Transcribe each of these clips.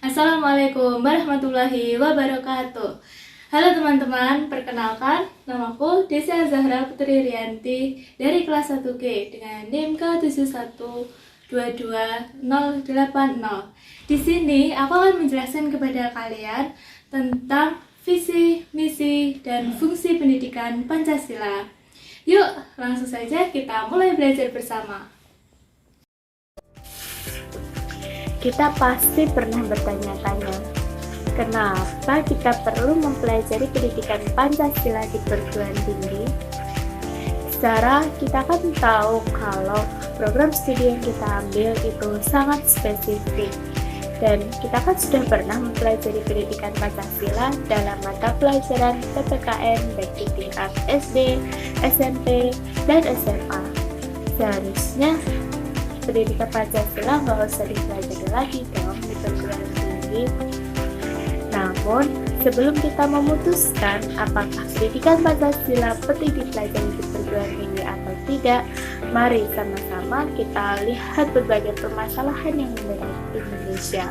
Assalamualaikum warahmatullahi wabarakatuh. Halo teman-teman, perkenalkan namaku Desya Zahra Putri Rianti dari kelas 1G dengan NIM K7122080. Di sini aku akan menjelaskan kepada kalian tentang visi, misi, dan fungsi pendidikan Pancasila. Yuk, langsung saja kita mulai belajar bersama. Kita pasti pernah bertanya-tanya, kenapa kita perlu mempelajari pendidikan Pancasila di perguruan tinggi? Secara kita kan tahu kalau program studi yang kita ambil itu sangat spesifik, dan kita kan sudah pernah mempelajari pendidikan Pancasila dalam mata pelajaran PPKN baik di tingkat SD, SMP, dan SMA. Seharusnya pendidikan Pancasila nggak usah dipelajari lagi dong di perguruan tinggi. Namun, sebelum kita memutuskan apakah pendidikan Pancasila penting dipelajari di perguruan tinggi atau tidak, mari sama-sama kita lihat berbagai permasalahan yang menimpa Indonesia.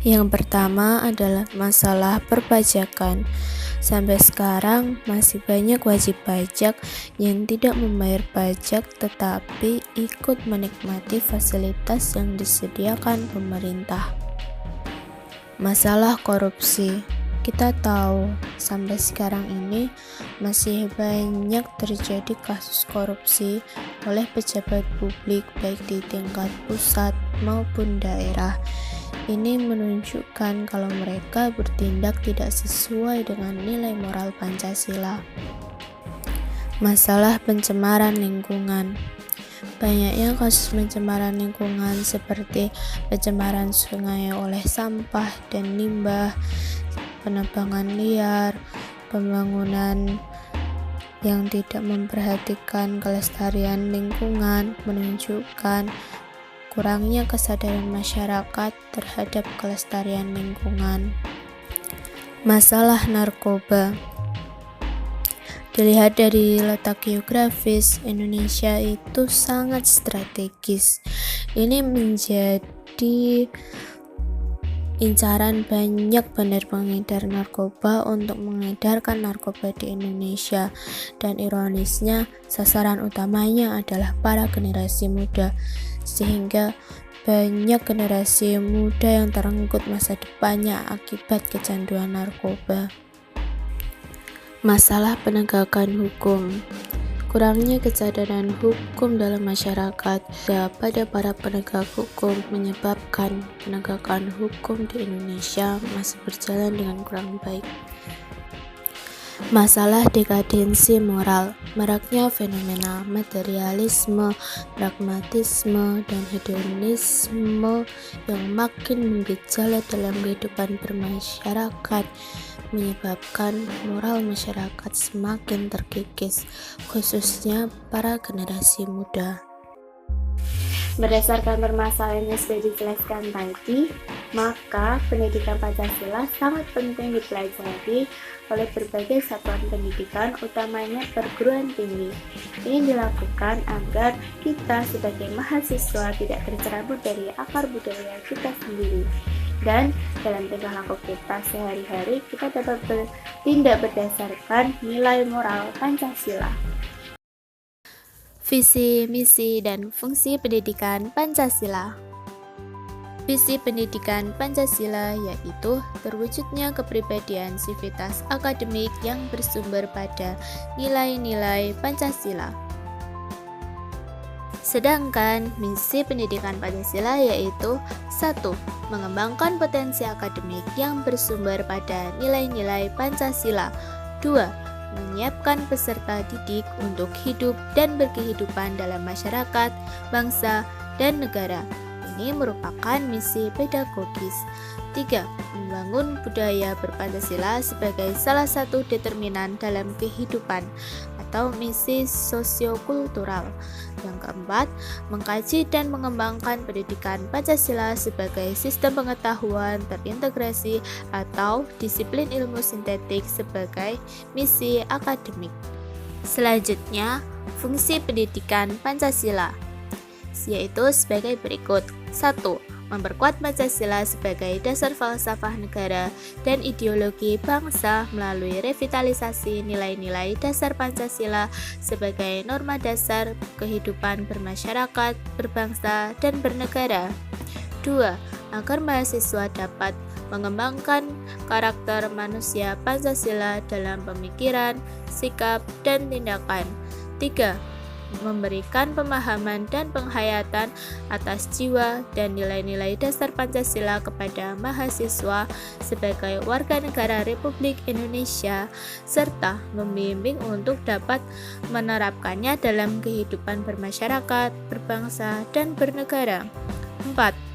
Yang pertama adalah masalah perpajakan. Sampai sekarang masih banyak wajib pajak yang tidak membayar pajak tetapi ikut menikmati fasilitas yang disediakan pemerintah. Masalah korupsi. Kita tahu sampai sekarang ini masih banyak terjadi kasus korupsi oleh pejabat publik baik di tingkat pusat maupun daerah. Ini menunjukkan kalau mereka bertindak tidak sesuai dengan nilai moral Pancasila. Masalah pencemaran lingkungan. Banyaknya kasus pencemaran lingkungan seperti pencemaran sungai oleh sampah dan limbah, penebangan liar, pembangunan yang tidak memperhatikan kelestarian lingkungan menunjukkan kurangnya kesadaran masyarakat terhadap kelestarian lingkungan. Masalah narkoba. Dilihat dari letak geografis, Indonesia itu sangat strategis. Ini menjadi incaran banyak bandar pengedar narkoba untuk mengedarkan narkoba di Indonesia, dan ironisnya sasaran utamanya adalah para generasi muda, sehingga banyak generasi muda yang terenggut masa depannya akibat kecanduan narkoba. Masalah penegakan hukum. Kurangnya kesadaran hukum dalam masyarakat pada para penegak hukum menyebabkan penegakan hukum di Indonesia masih berjalan dengan kurang baik. Masalah dekadensi moral. Maraknya fenomena materialisme, pragmatisme, dan hedonisme yang makin menggejala dalam kehidupan bermasyarakat menyebabkan moral masyarakat semakin terkikis, khususnya para generasi muda. Berdasarkan permasalahan yang sudah dijelaskan tadi, maka pendidikan Pancasila sangat penting dipelajari oleh berbagai satuan pendidikan, utamanya perguruan tinggi. Ini dilakukan agar kita sebagai mahasiswa tidak tercerabut dari akar budaya kita sendiri. Dan dalam tingkah laku kita sehari-hari, kita dapat bertindak berdasarkan nilai moral Pancasila. Visi, misi, dan fungsi pendidikan Pancasila. Visi pendidikan Pancasila yaitu terwujudnya kepribadian sivitas akademik yang bersumber pada nilai-nilai Pancasila. Sedangkan misi pendidikan Pancasila yaitu 1. Mengembangkan potensi akademik yang bersumber pada nilai-nilai Pancasila. 2. Menyiapkan peserta didik untuk hidup dan berkehidupan dalam masyarakat, bangsa, dan negara. Ini merupakan misi pedagogis. 3. Membangun budaya berPancasila sebagai salah satu determinan dalam kehidupan atau misi sosiokultural. Yang keempat, mengkaji dan mengembangkan pendidikan Pancasila sebagai sistem pengetahuan terintegrasi atau disiplin ilmu sintetik sebagai misi akademik. Selanjutnya, fungsi pendidikan Pancasila yaitu sebagai berikut. 1. memperkuat Pancasila sebagai dasar falsafah negara dan ideologi bangsa melalui revitalisasi nilai-nilai dasar Pancasila sebagai norma dasar kehidupan bermasyarakat, berbangsa, dan bernegara. 2. Agar mahasiswa dapat mengembangkan karakter manusia Pancasila dalam pemikiran, sikap, dan tindakan. 3. Memberikan pemahaman dan penghayatan atas jiwa dan nilai-nilai dasar Pancasila kepada mahasiswa sebagai warga negara Republik Indonesia, serta membimbing untuk dapat menerapkannya dalam kehidupan bermasyarakat, berbangsa, dan bernegara. 4.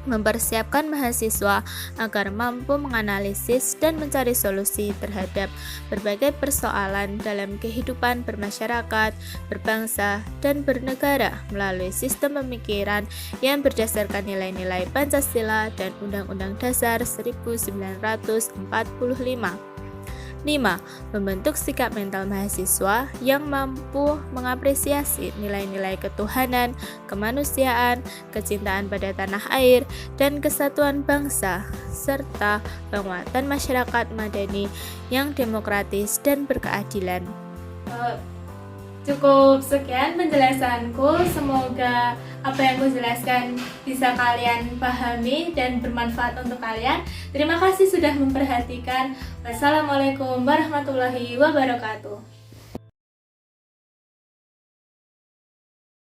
Mempersiapkan mahasiswa agar mampu menganalisis dan mencari solusi terhadap berbagai persoalan dalam kehidupan bermasyarakat, berbangsa, dan bernegara melalui sistem pemikiran yang berdasarkan nilai-nilai Pancasila dan Undang-Undang Dasar 1945. 5. Membentuk sikap mental mahasiswa yang mampu mengapresiasi nilai-nilai ketuhanan, kemanusiaan, kecintaan pada tanah air, dan kesatuan bangsa, serta penguatan masyarakat madani yang demokratis dan berkeadilan. Cukup sekian penjelasanku, semoga apa yang aku jelaskan bisa kalian pahami dan bermanfaat untuk kalian. Terima kasih sudah memperhatikan. Wassalamualaikum warahmatullahi wabarakatuh.